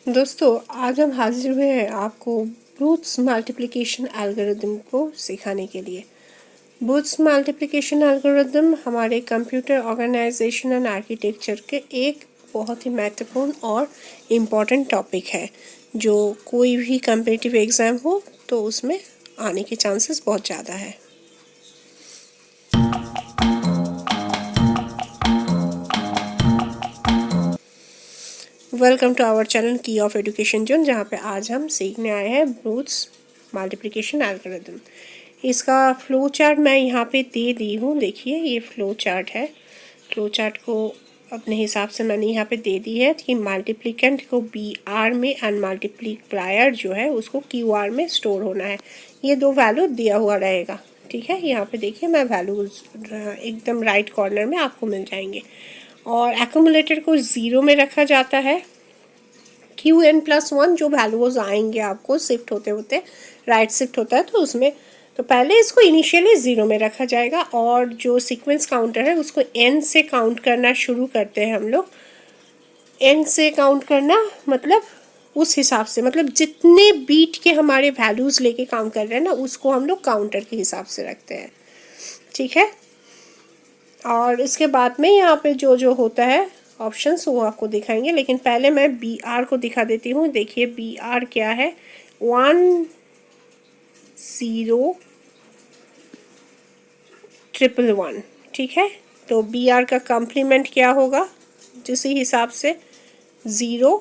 दोस्तों आज हम हाजिर हुए हैं आपको ब्रूट्स मल्टीप्लिकेशन एल्गोरिदम को सिखाने के लिए। ब्रूट्स मल्टीप्लिकेशन एल्गोरिदम हमारे कंप्यूटर ऑर्गेनाइजेशन एंड आर्किटेक्चर के एक बहुत ही महत्वपूर्ण और इम्पॉर्टेंट टॉपिक है, जो कोई भी कम्पिटिटिव एग्ज़ाम हो तो उसमें आने के चांसेस बहुत ज़्यादा है। वेलकम टू आवर चैनल की ऑफ एजुकेशन जोन, जहाँ पे आज हम सीखने आए हैं ब्रूट्स मल्टीप्लिकेशन एल्गोरिदम। इसका फ्लो चार्ट मैं यहाँ पे दे दी हूँ। देखिए ये फ्लो चार्ट है। फ्लो चार्ट को अपने हिसाब से मैंने यहाँ पे दे दी है कि मल्टीप्लिकेंट को BR में एंड मल्टीप्लीप्लायर जो है उसको QR में स्टोर होना है। ये दो वैल्यू दिया हुआ रहेगा, ठीक है। यहाँ पे देखिए मैं वैल्यूज एकदम राइट कॉर्नर में आपको मिल जाएंगे। और एक्यूमुलेटर को 0 में रखा जाता है। QN+1 जो वैल्यूज आएंगे आपको शिफ्ट होते होते राइट शिफ्ट होता है तो उसमें तो पहले इसको इनिशियली 0 में रखा जाएगा। और जो सीक्वेंस काउंटर है उसको N से काउंट करना शुरू करते हैं हम लोग। N से काउंट करना मतलब उस हिसाब से, मतलब जितने बीट के हमारे वैल्यूज लेके काम कर रहे हैं ना उसको हम लोग काउंटर के हिसाब से रखते हैं, ठीक है। और इसके बाद में यहाँ पे जो जो होता है ऑप्शंस वो आपको दिखाएंगे, लेकिन पहले मैं BR को दिखा देती हूँ। देखिए BR क्या है, 1 0 1 1 1, ठीक है। तो BR का कम्प्लीमेंट क्या होगा, जिस हिसाब से 0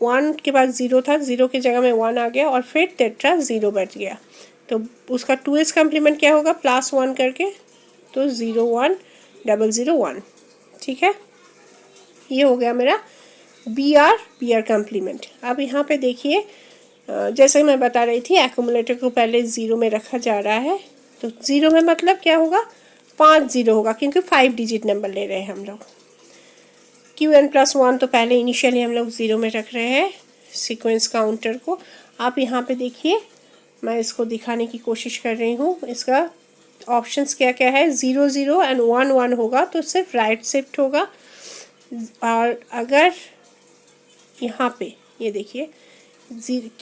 1 के बाद 0 था, 0 की जगह में 1 आ गया और फिर टेट्रा 0 बच गया। तो उसका 2s कम्प्लीमेंट क्या होगा, +1 करके, तो 0 1 0 0 1, ठीक है। ये हो गया मेरा BR कम्प्लीमेंट। अब यहाँ पे देखिए जैसे मैं बता रही थी एक्यूमुलेटर को पहले 0 में रखा जा रहा है। तो 0 में मतलब क्या होगा, 5 0 होगा, क्योंकि 5 डिजिट नंबर ले रहे हैं हम लोग। QN+1 तो पहले इनिशियली हम लोग 0 में रख रहे हैं सीक्वेंस काउंटर को। आप यहाँ पे देखिए मैं इसको दिखाने की कोशिश कर रही हूँ। इसका ऑप्शंस क्या क्या है, 0 0 एंड 1 1 होगा तो सिर्फ राइट शिफ्ट होगा। और अगर यहाँ पे ये देखिए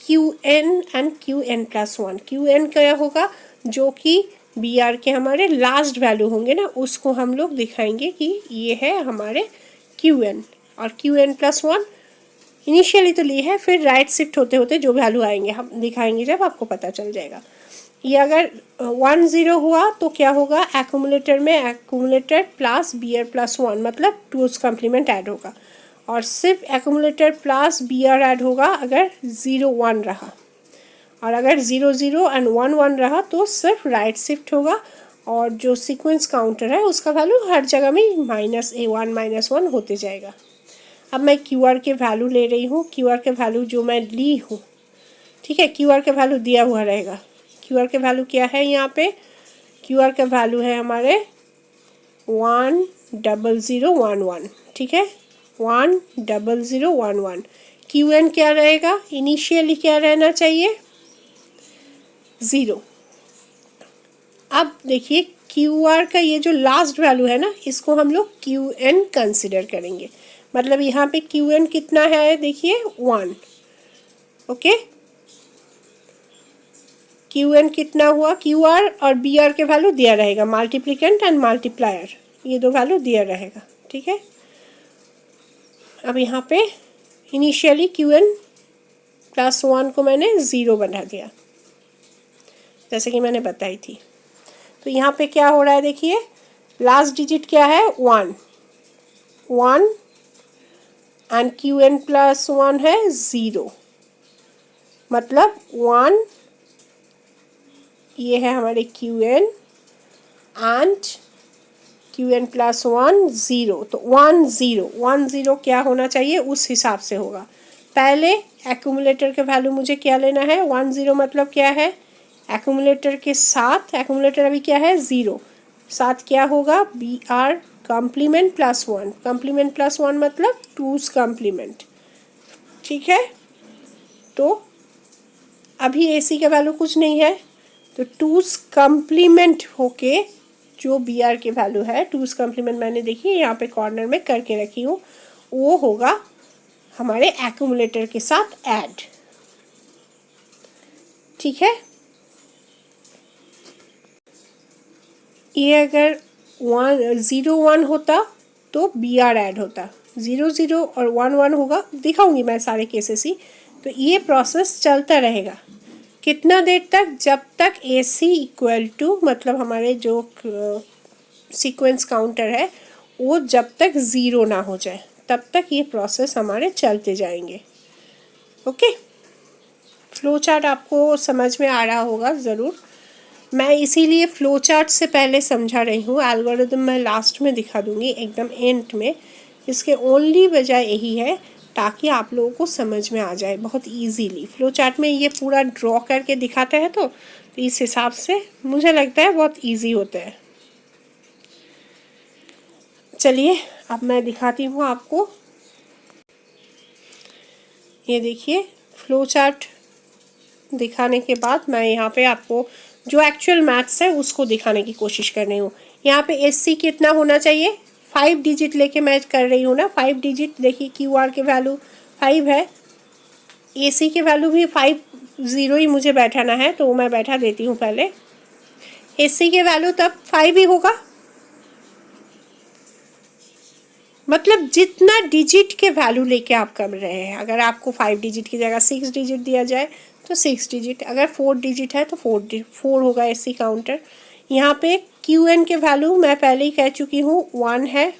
QN एंड QN+1, QN क्या होगा, जो कि BR के हमारे लास्ट वैल्यू होंगे ना उसको हम लोग दिखाएंगे कि ये है हमारे QN। और QN+1 इनिशियली तो ली है, फिर राइट शिफ्ट होते होते जो वैल्यू आएंगे हम दिखाएंगे जब आपको पता चल जाएगा। ये अगर 1 0 हुआ तो क्या होगा, एक्यूमुलेटर में एक्यूमुलेटर प्लस BR+1 मतलब 2s कम्प्लीमेंट ऐड होगा। और सिर्फ एक्यूमुलेटर प्लस BR ऐड होगा अगर 0 1 रहा। और अगर 0 0 एंड 1 1 रहा तो सिर्फ राइट शिफ्ट होगा। और जो सीक्वेंस काउंटर है उसका वैल्यू हर जगह में -1 -1 होते जाएगा। अब मैं QR के वैल्यू ले रही हूँ। QR के वैल्यू जो मैं ली हूँ, ठीक है, QR का वैल्यू दिया हुआ रहेगा। QR का वैल्यू क्या है, यहाँ पे QR का वैल्यू है हमारे 1 0 0 1 1, ठीक है, 1 0 0 1 1। QN क्या रहेगा, इनिशियली क्या रहना चाहिए, 0। अब देखिए QR का ये जो लास्ट वैल्यू है ना इसको हम लोग QN कंसिडर करेंगे। मतलब यहाँ पे QN कितना है, देखिए 1, ओके। QN कितना हुआ, QR और BR के वैल्यू दिया रहेगा, मल्टीप्लिकेंट एंड मल्टीप्लायर, ये दो वैल्यू दिया रहेगा, ठीक है। अब यहाँ पे इनिशियली QN+1 को मैंने 0 बना दिया जैसे कि मैंने बताई थी। तो यहाँ पे क्या हो रहा है, देखिए लास्ट डिजिट क्या है, 1 1 एंड QN+1 है 0, मतलब 1, ये है हमारे QN एंड QN+1 0। तो 1 0 1 0 क्या होना चाहिए उस हिसाब से होगा। पहले एक्यूमुलेटर के वैल्यू मुझे क्या लेना है, 1 0 मतलब क्या है, एक्यूमुलेटर के साथ, एक्यूमुलेटर अभी क्या है 0, साथ क्या होगा, BR कम्प्लीमेंट +1, कम्प्लीमेंट +1 मतलब 2s कम्प्लीमेंट, ठीक है। तो अभी AC का वैल्यू कुछ नहीं है, तो 2s कम्प्लीमेंट होके जो BR के वैल्यू है, 2s कम्प्लीमेंट मैंने देखिए यहाँ पे कॉर्नर में करके रखी हूँ, वो होगा हमारे एक्यूमुलेटर के साथ ऐड। ठीक है, ये अगर 0 1 होता तो बी आर ऐड होता, 0 0 और 1 1 होगा, दिखाऊंगी मैं सारे केसेस ही। तो ये प्रोसेस चलता रहेगा कितना देर तक, जब तक ए सी इक्वल टू मतलब हमारे जो सीक्वेंस काउंटर है वो जब तक 0 ना हो जाए तब तक ये प्रोसेस हमारे चलते जाएंगे। ओके, फ्लो चार्ट आपको समझ में आ रहा होगा ज़रूर। मैं इसीलिए फ्लो चार्ट से पहले समझा रही हूँ, एल्गोरिदम मैं लास्ट में दिखा दूँगी एकदम एंड में। इसके ओनली वजह यही है ताकि आप लोगों को समझ में आ जाए बहुत इजीली। फ्लो चार्ट में ये पूरा ड्रॉ करके दिखाते हैं तो इस हिसाब से मुझे लगता है बहुत इजी होता है। चलिए अब मैं दिखाती हूँ आपको। ये देखिए फ्लो चार्ट दिखाने के बाद मैं यहाँ पे आपको जो एक्चुअल मैथ्स है उसको दिखाने की कोशिश कर रही हूँ। यहाँ पे एससी कितना होना चाहिए, 5 डिजिट लेके मैं कर रही हूँ ना, 5 डिजिट। देखिए क्यूआर के वैल्यू 5 है, एसी के वैल्यू भी 5 0 ही मुझे बैठाना है तो मैं बैठा देती हूँ पहले। एसी के वैल्यू तब 5 ही होगा, मतलब जितना डिजिट के वैल्यू लेके आप कर रहे हैं। अगर आपको 5 डिजिट की जगह 6 डिजिट दिया जाए तो 6 डिजिट, अगर 4 डिजिट है तो 4 होगा एसी काउंटर। यहाँ पे क्यू एन के वैल्यू मैं पहले ही कह चुकी हूँ 1 है।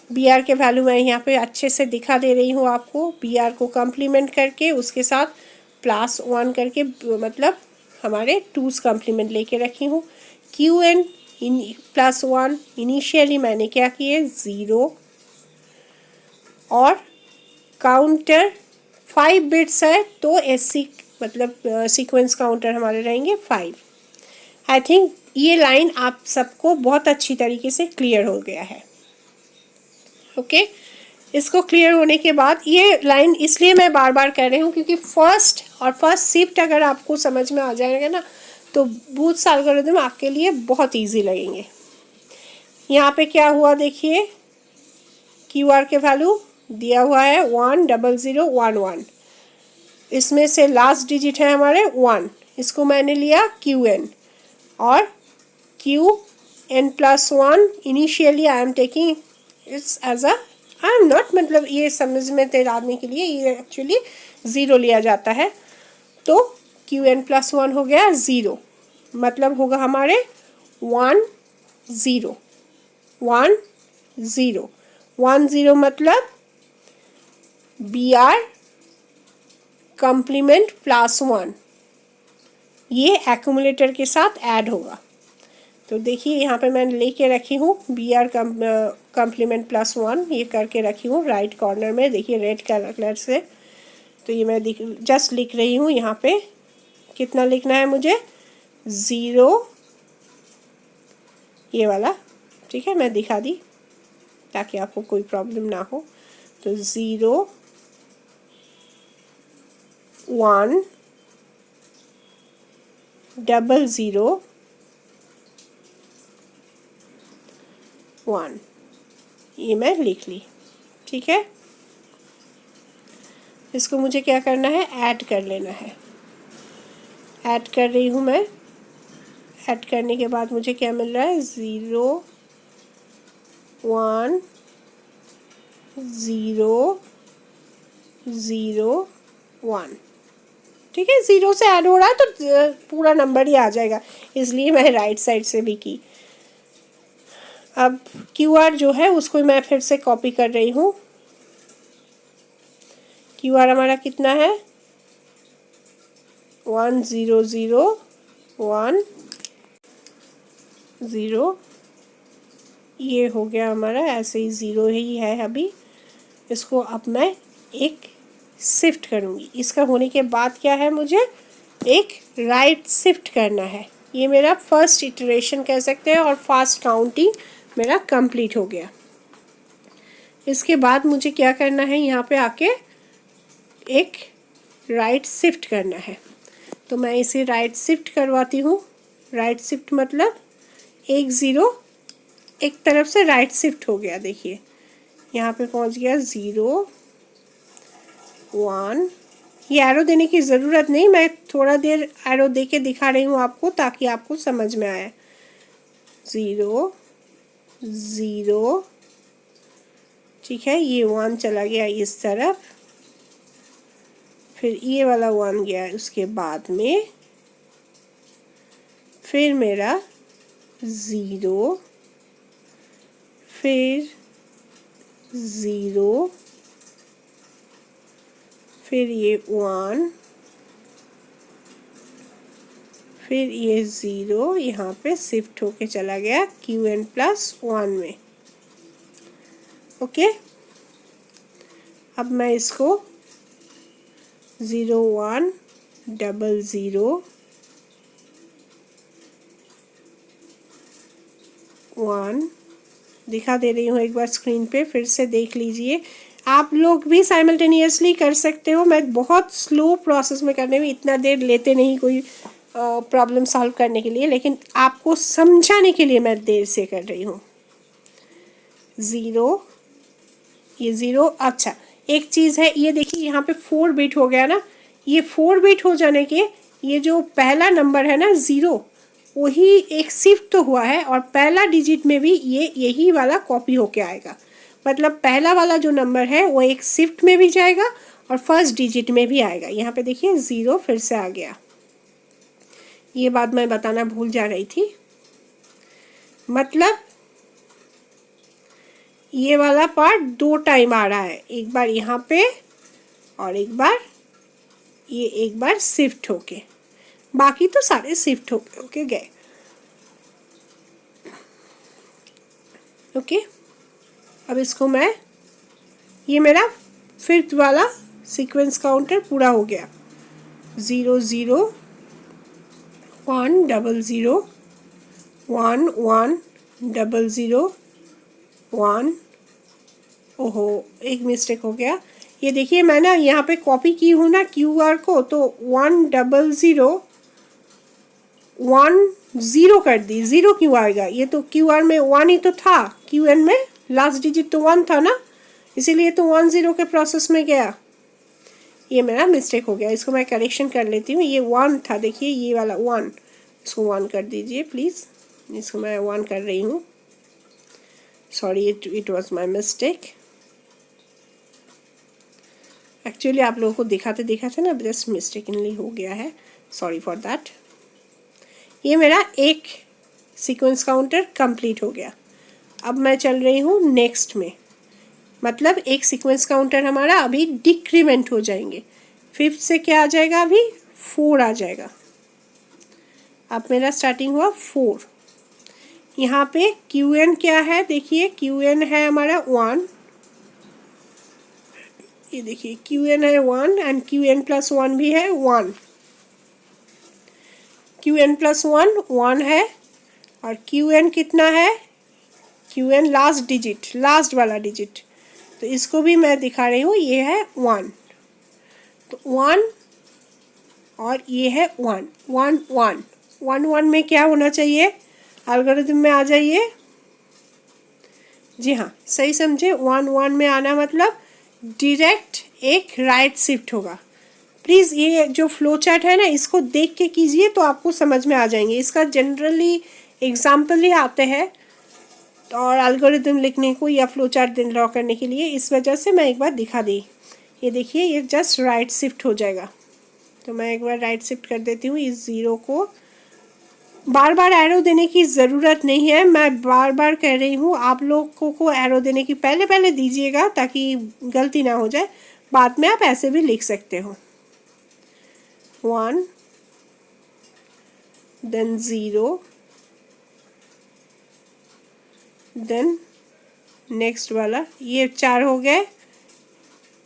बी आर के वैल्यू मैं यहाँ पे अच्छे से दिखा दे रही हूँ आपको, बी आर को कम्प्लीमेंट करके उसके साथ +1 करके मतलब हमारे 2's कम्प्लीमेंट लेके रखी हूँ। क्यू एन +1 इनिशियली मैंने क्या किए 0 और काउंटर 5 बिट्स है तो एससी मतलब सीक्वेंस काउंटर हमारे रहेंगे 5। आई थिंक ये लाइन आप सबको बहुत अच्छी तरीके से क्लियर हो गया है। ओके, इसको क्लियर होने के बाद ये लाइन इसलिए मैं बार बार कह रही हूँ क्योंकि फर्स्ट शिफ्ट अगर आपको समझ में आ जाएगा ना तो बूथ्स एल्गोरिथम आपके लिए बहुत इजी लगेंगे। यहाँ पे क्या हुआ देखिए, क्यूआर के वैल्यू दिया हुआ है 1 0 0 1 1, इसमें से लास्ट डिजिट है हमारे 1, इसको मैंने लिया क्यू एन और Q N +1 initially I am taking its as a I am not, मतलब ये समझ में तैराने के लिए ये एक्चुअली 0 लिया जाता है। तो क्यू एन +1 हो गया 0, मतलब होगा हमारे 1 0 1 0 1 0, मतलब बी आर कम्प्लीमेंट +1 ये एक्यूमुलेटर के साथ ऐड होगा। तो देखिए यहाँ पे मैं लेके रखी हूँ बी आर कम्प्लीमेंट +1, ये करके रखी हूँ राइट कॉर्नर में, देखिए रेड कलर से। तो ये मैं जस्ट लिख रही हूँ यहाँ पे कितना लिखना है मुझे 0 ये वाला, ठीक है मैं दिखा दी ताकि आपको कोई प्रॉब्लम ना हो। तो 0 1 0 0 1 ये मैं लिख ली। ठीक है, इसको मुझे क्या करना है, ऐड कर लेना है। ऐड कर रही हूँ मैं। ऐड करने के बाद मुझे क्या मिल रहा है 0 1 0 0 1, ठीक है। 0 से ऐड हो रहा है तो पूरा नंबर ही आ जाएगा, इसलिए मैं राइट साइड से भी की। अब क्यूआर जो है उसको मैं फिर से कॉपी कर रही हूँ। क्यूआर हमारा कितना है 1 0 0 1 0, ये हो गया हमारा, ऐसे ही 0 ही है अभी। इसको अब मैं एक शिफ्ट करूँगी, इसका होने के बाद क्या है मुझे एक राइट शिफ्ट करना है। ये मेरा फर्स्ट इटरेशन कह सकते हैं और फास्ट काउंटिंग मेरा कंप्लीट हो गया। इसके बाद मुझे क्या करना है, यहाँ पे आके एक राइट शिफ्ट करना है। तो मैं इसे राइट शिफ्ट करवाती हूँ। राइट शिफ्ट मतलब 1 0 एक तरफ से राइट शिफ्ट हो गया, देखिए यहाँ पे पहुँच गया 0 1। ये एरो देने की ज़रूरत नहीं, मैं थोड़ा देर एरो दे के दिखा रही हूँ आपको ताकि आपको समझ में आए। 0 0, ठीक है, ये 1 चला गया इस तरफ, फिर ये वाला 1 गया उसके बाद में, फिर मेरा 0, फिर 0, फिर ये 1, फिर ये 0 यहाँ पे शिफ्ट होके चला गया Qn+1 में। ओके, अब मैं इसको 0 1 0 0 1 दिखा दे रही हूँ एक बार स्क्रीन पे, फिर से देख लीजिए। आप लोग भी साइमल्टेनियसली कर सकते हो, मैं बहुत स्लो प्रोसेस में करने में, इतना देर लेते नहीं कोई प्रॉब्लम सॉल्व करने के लिए, लेकिन आपको समझाने के लिए मैं देर से कर रही हूँ। 0, ये 0। अच्छा, एक चीज़ है, ये देखिए यहाँ पे 4 बिट हो गया ना, ये 4 बिट हो जाने के ये जो पहला नंबर है ना 0, वही एक शिफ्ट तो हुआ है और पहला डिजिट में भी ये यही वाला कॉपी होके आएगा। मतलब पहला वाला जो नंबर है वो एक शिफ्ट में भी जाएगा और फर्स्ट डिजिट में भी आएगा। यहाँ पे देखिए 0 फिर से आ गया, ये बात मैं बताना भूल जा रही थी। मतलब ये वाला पार्ट 2 टाइम आ रहा है, एक बार यहाँ पे और एक बार ये, एक बार शिफ्ट होके, बाकी तो सारे शिफ्ट होके गए। ओके, अब इसको मैं, ये मेरा फिफ्थ वाला सीक्वेंस काउंटर पूरा हो गया। 0 0 1 0 0 1 1 0 0 1। ओहो, एक मिस्टेक हो गया। ये देखिए मैं ना यहाँ पे कॉपी की हूँ ना QR को, तो 1 0 0 1 0 कर दी। 0 क्यों आएगा? ये तो QR में 1 ही तो था, QN में लास्ट डिजिट तो 1 था ना, इसीलिए तो 1 0 के प्रोसेस में गया। ये मेरा मिस्टेक हो गया, इसको मैं करेक्शन कर लेती हूँ। ये 1 था, देखिए ये वाला 1, इसको 1 कर दीजिए प्लीज़। इसको मैं 1 कर रही हूँ, sorry, it was my mistake. Actually आप लोगों को दिखाते दिखाते ना जस्ट मिस्टेकनली हो गया है, सॉरी फॉर दैट। ये मेरा एक सीक्वेंस काउंटर कंप्लीट हो गया। अब मैं चल रही हूँ नेक्स्ट में, मतलब एक सीक्वेंस काउंटर हमारा अभी डिक्रीमेंट हो जाएंगे। फिफ्थ से क्या आ जाएगा? अभी 4 आ जाएगा। अब मेरा स्टार्टिंग हुआ 4। यहाँ पे QN क्या है? देखिए QN है हमारा 1, ये देखिए QN है 1 एंड QN+1 भी है 1। QN+1 1 है और QN कितना है? QN लास्ट डिजिट, लास्ट वाला डिजिट, तो इसको भी मैं दिखा रही हूँ, ये है 1, तो 1 और ये है 1 1 1 1 1 में क्या होना चाहिए? एल्गोरिथम में आ जाइए। जी हाँ, सही समझे। 1 1 में आना मतलब डायरेक्ट एक राइट शिफ्ट होगा। प्लीज़ ये जो फ्लो चार्ट है ना, इसको देख के कीजिए तो आपको समझ में आ जाएंगे। इसका जनरली एग्जाम्पल ही आते हैं और एल्गोरिथम लिखने को या फ्लो चार्ट ड्रॉ करने के लिए, इस वजह से मैं एक बार दिखा दी। ये देखिए ये जस्ट राइट शिफ्ट हो जाएगा, तो मैं एक बार राइट शिफ्ट कर देती हूँ। इस 0 को बार बार एरो देने की ज़रूरत नहीं है, मैं बार बार कह रही हूँ आप लोगों को एरो देने की पहले पहले दीजिएगा ताकि गलती ना हो जाए। बाद में आप ऐसे भी लिख सकते हो, 1 देन 0 देन नेक्स्ट वाला, ये 4 हो गए।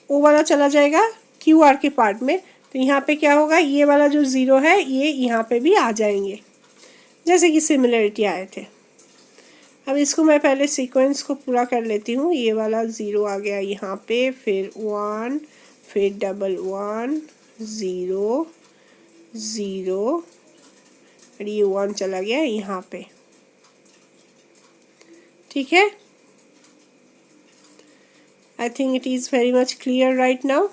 वो वाला चला जाएगा QR के पार्ट में, तो यहाँ पे क्या होगा? ये वाला जो 0 है ये यहाँ पे भी आ जाएंगे, जैसे कि सिमिलरिटी आए थे। अब इसको मैं पहले सीक्वेंस को पूरा कर लेती हूँ। ये वाला 0 आ गया यहाँ पे, फिर 1, फिर 1 1 0 0 और ये 1 चला गया यहाँ पे, ठीक है। I think it is very much clear right now.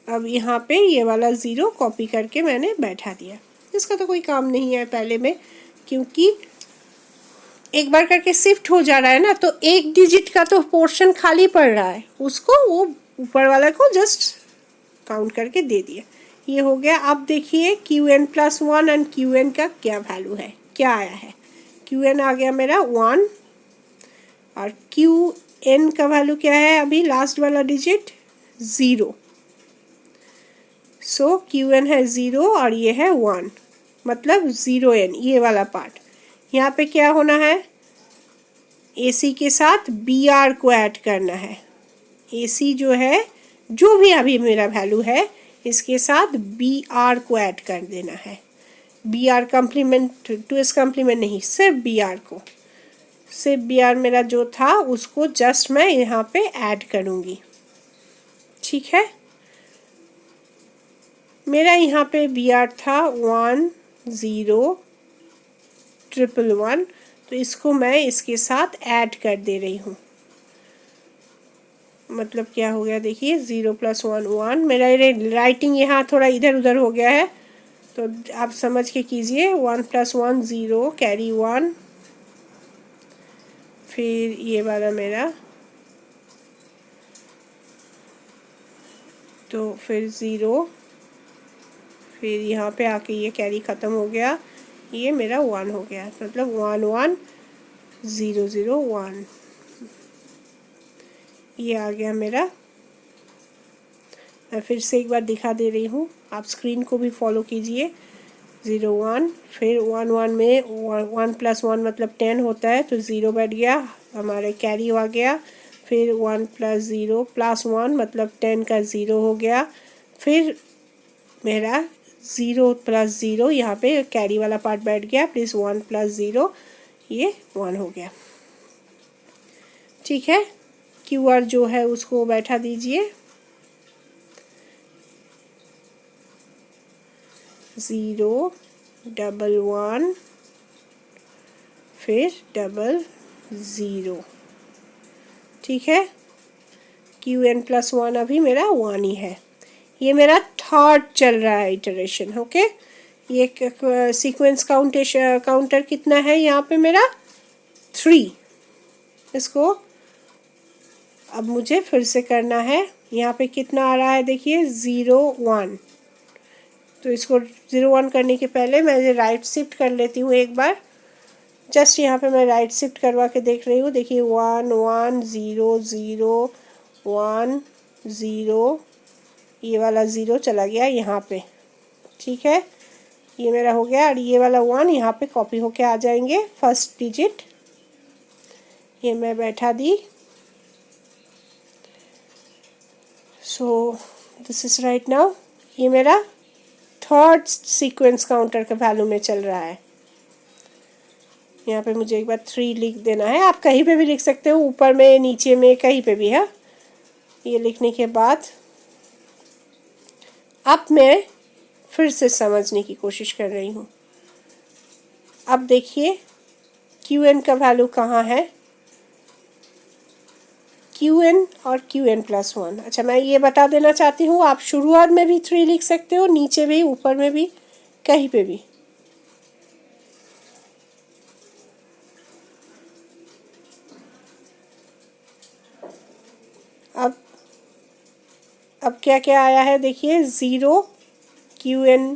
अब यहाँ पे ये वाला ज़ीरो कॉपी करके मैंने बैठा दिया। इसका तो कोई काम नहीं है पहले में, क्योंकि एक बार करके शिफ्ट हो जा रहा है ना, तो एक डिजिट का तो पोर्शन खाली पड़ रहा है, उसको वो ऊपर वाला को जस्ट काउंट करके दे दिया। ये हो गया। अब देखिए Qn+1 एंड Qn का क्या वैल्यू है, क्या आया है। Qn आ गया मेरा 1 और Qn का वैल्यू क्या है अभी लास्ट वाला डिजिट 0। सो Qn है 0 और ये है 1, मतलब 0n ये वाला पार्ट। यहाँ पे क्या होना है, AC के साथ BR को ऐड करना है। AC जो है, जो भी अभी मेरा वैल्यू है, इसके साथ BR को ऐड कर देना है। BR कम्प्लीमेंट टू इस कम्प्लीमेंट नहीं, सिर्फ BR को, सिर्फ BR मेरा जो था उसको जस्ट मैं यहाँ पे ऐड करूँगी। ठीक है, मेरा यहाँ पे BR था 1 0 1 1 1, तो इसको मैं इसके साथ ऐड कर दे रही हूँ। मतलब क्या हो गया देखिए, 0 + 1 1। मेरा राइटिंग यहाँ थोड़ा इधर उधर हो गया है, तो आप समझ के कीजिए। 1 + 1 0, कैरी 1, फिर ये वाला मेरा, तो फिर 0, फिर यहाँ पे आके ये कैरी ख़त्म हो गया, ये मेरा 1 हो गया, मतलब 1 1 0 0 1, ये आ गया मेरा। मैं फिर से एक बार दिखा दे रही हूँ, आप स्क्रीन को भी फॉलो कीजिए। 0 1, फिर 1 1 में 1 + 1 मतलब 10 होता है, तो 0 बैठ गया, हमारे कैरी आ गया। फिर 1 + 0 + 1 मतलब 10 का 0 हो गया। फिर मेरा 0 + 0 यहाँ पे कैरी वाला पार्ट बैठ गया, प्लस 1 + 0 ये 1 हो गया। ठीक है, QR जो है उसको बैठा दीजिए। 0 1 1 फिर 0 0। ठीक है, Qn+1 अभी मेरा 1 ही है। ये मेरा थर्ड चल रहा है इटरेशन। ओके, ये सीक्वेंस काउंटर कितना है यहाँ पे मेरा 3। इसको अब मुझे फिर से करना है। यहाँ पे कितना आ रहा है देखिए, 0 1। तो इसको 0 1 करने के पहले मैं राइट शिफ्ट कर लेती हूँ एक बार। जस्ट यहाँ पे मैं राइट शिफ्ट करवा के देख रही हूँ। देखिए 1 1 0 0 1 0, ये वाला 0 चला गया यहाँ पे। ठीक है, ये मेरा हो गया, और ये वाला 1 यहाँ पे कॉपी होके आ जाएंगे फर्स्ट डिजिट। ये मैं बैठा दी। So this is right now. ये मेरा थर्ड सीक्वेंस काउंटर का वैल्यू में चल रहा है। यहाँ पे मुझे एक बार 3 लिख देना है। आप कहीं पे भी लिख सकते हो, ऊपर में, नीचे में, कहीं पे भी है। ये लिखने के बाद अब मैं फिर से समझने की कोशिश कर रही हूँ। अब देखिए Qn का वैल्यू कहाँ है, Qn और Qn+1। अच्छा, मैं ये बता देना चाहती हूँ, आप शुरुआत में भी 3 लिख सकते हो, नीचे भी, ऊपर में भी, कहीं पे भी। अब क्या क्या आया है देखिए, 0 Qn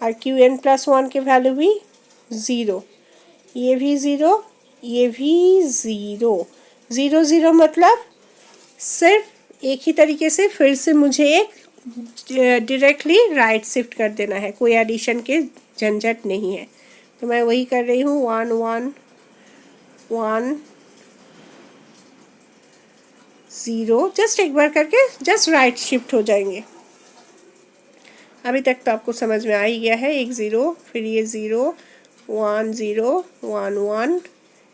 और Qn+1 के वैल्यू भी 0, ये भी 0, ये भी 0 0 0, मतलब सिर्फ एक ही तरीके से फिर से मुझे एक डायरेक्टली राइट शिफ्ट कर देना है, कोई एडिशन के झंझट नहीं है। तो मैं वही कर रही हूँ, 1 1 1 0, जस्ट एक बार करके जस्ट राइट शिफ्ट हो जाएंगे। अभी तक तो आपको समझ में आ ही गया है। एक 0, फिर ये 0 1 0 1 1,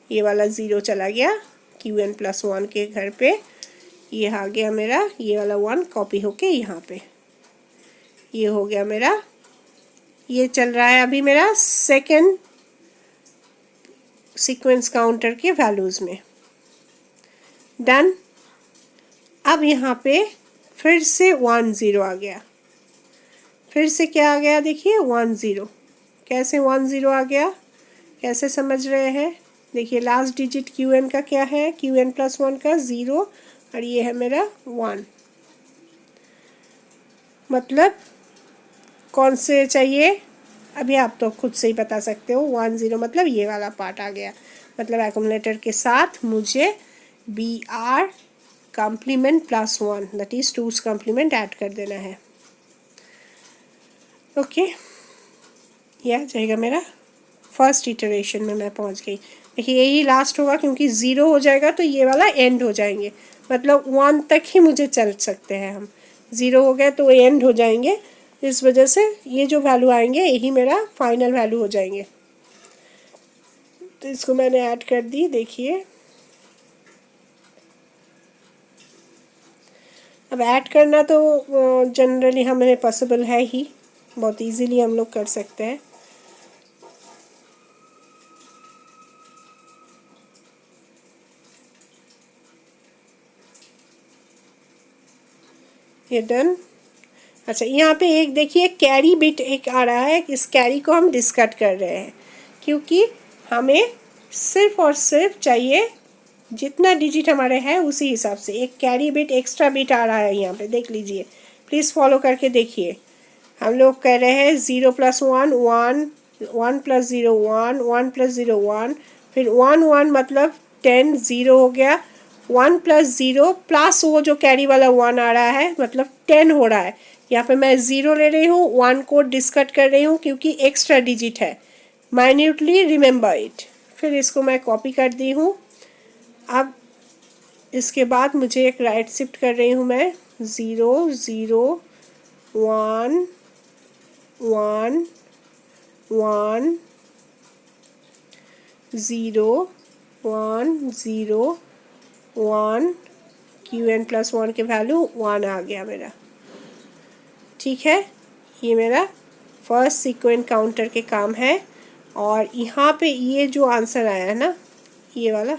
ये वाला 0 चला गया Qn+1 के घर पे। ये आ गया मेरा, ये वाला 1 कॉपी होके यहाँ पे। ये हो गया मेरा, ये चल रहा है अभी मेरा सेकेंड सीक्वेंस काउंटर के वैल्यूज़ में। डन। अब यहाँ पे फिर से 1 0 आ गया, फिर से क्या आ गया देखिए 1 0। कैसे 1 0 आ गया, कैसे समझ रहे हैं? देखिए लास्ट डिजिट क्यू एन का क्या है, क्यू एन प्लस 1 का 0 और ये है मेरा 1। मतलब कौन से चाहिए, अभी आप तो खुद से ही बता सकते हो। 1 0 मतलब ये वाला पार्ट आ गया। मतलब एक्यूमुलेटर के साथ मुझे B R complement plus 1 that is 2's complement add कर देना है। ओके, यह आ जाएगा मेरा फर्स्ट इटरेशन में मैं पहुंच गई। देखिए यही लास्ट होगा क्योंकि 0 हो जाएगा तो ये वाला एंड हो जाएंगे। मतलब 1 तक ही मुझे चल सकते हैं हम, 0 हो गए तो एंड हो जाएंगे। इस वजह से ये जो वैल्यू आएंगे यही मेरा फाइनल वैल्यू हो जाएंगे। तो इसको मैंने ऐड कर दी। देखिए अब ऐड करना तो जनरली हमें पॉसिबल है ही, बहुत इजीली हम लोग कर सकते हैं। ये डन। अच्छा यहाँ पे एक देखिए कैरी बिट एक आ रहा है, इस कैरी को हम डिस्कट कर रहे हैं क्योंकि हमें सिर्फ और सिर्फ चाहिए जितना डिजिट हमारे हैं उसी हिसाब से। एक कैरी बिट एक्स्ट्रा बिट आ रहा है यहाँ पे, देख लीजिए, प्लीज़ फॉलो करके देखिए। हम लोग कह रहे हैं 0 + 1 1, 1 + 0 1, 1 + 0 1, फिर 1 1 मतलब 10 0 हो गया। 1 + 0 प्लस वो जो कैरी वाला 1 आ रहा है मतलब 10 हो रहा है। यहाँ पे मैं 0 ले रही हूँ, 1 को डिस्कट कर रही हूँ क्योंकि एक्स्ट्रा डिजिट है। Minutely remember it. फिर इसको मैं कॉपी कर दी हूँ। अब इसके बाद मुझे एक राइट शिफ्ट कर रही हूँ मैं, 0 0 1 1 1 0 1 0 1, क्यू एन प्लस 1 के वैल्यू 1 आ गया मेरा। ठीक है, ये मेरा फर्स्ट सीक्वेंस काउंटर के काम है। और यहाँ पे ये जो आंसर आया है ना, ये वाला,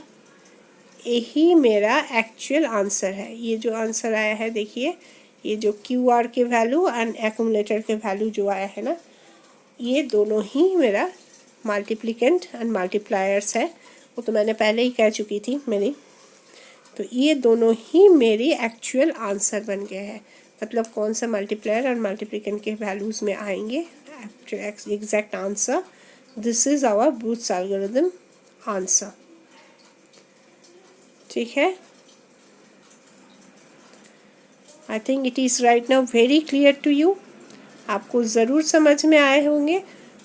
यही मेरा एक्चुअल आंसर है। ये जो आंसर आया है देखिए, ये जो क्यू आर के वैल्यू एंड एक्यूमुलेटर के वैल्यू जो आया है ना, ये दोनों ही मेरा मल्टीप्लिकेंट एंड मल्टीप्लायर्स है। वो तो मैंने पहले ही कह चुकी थी मेरी। तो ये दोनों ही मेरी एक्चुअल आंसर बन गए हैं। मतलब कौन सा मल्टीप्लायर और मल्टीप्लिकेंट के वैल्यूज़ में आएंगे exact answer. This is our Booth's algorithm answer. ठीक है, I think it is right now very clear to you. आपको ज़रूर समझ में आए होंगे।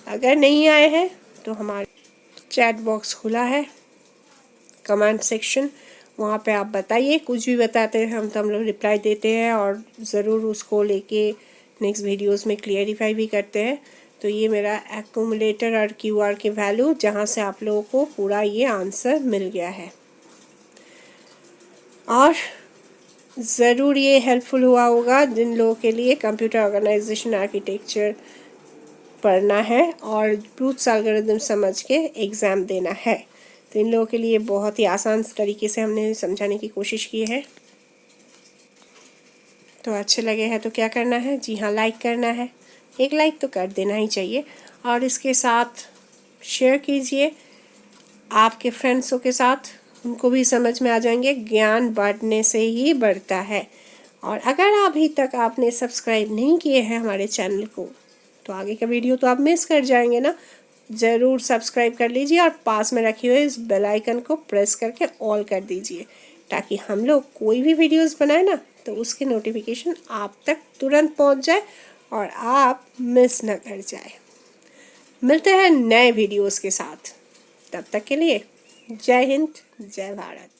अगर नहीं आए हैं तो हमारे चैट बॉक्स खुला है, कमेंट सेक्शन, वहाँ पे आप बताइए, कुछ भी बताते हैं हम लोग रिप्लाई देते हैं और ज़रूर उसको लेके नेक्स्ट वीडियोस में क्लियरिफाई भी करते हैं। तो ये मेरा एक्यूमुलेटर और क्यूआर के वैल्यू जहाँ से आप लोगों को पूरा ये आंसर मिल गया है। और ज़रूर ये हेल्पफुल हुआ होगा जिन लोगों के लिए कंप्यूटर ऑर्गेनाइजेशन आर्किटेक्चर पढ़ना है और ब्रूथ एल्गोरिथम समझ के एग्ज़ाम देना है। तो इन लोगों के लिए बहुत ही आसान तरीके से हमने समझाने की कोशिश की है। तो अच्छे लगे हैं तो क्या करना है, जी हाँ, लाइक करना है। एक लाइक तो कर देना ही चाहिए और इसके साथ शेयर कीजिए आपके फ्रेंड्सों के साथ, उनको भी समझ में आ जाएंगे। ज्ञान बांटने से ही बढ़ता है। और अगर अभी तक आपने सब्सक्राइब नहीं किए हैं हमारे चैनल को तो आगे का वीडियो तो आप मिस कर जाएंगे ना। ज़रूर सब्सक्राइब कर लीजिए और पास में रखे हुए इस बेल आइकन को प्रेस करके ऑल कर दीजिए ताकि हम लोग कोई भी वीडियोस बनाए ना तो उसके नोटिफिकेशन आप तक तुरंत पहुंच जाए और आप मिस ना कर जाए। मिलते हैं नए वीडियोस के साथ, तब तक के लिए जय हिंद, जय भारत।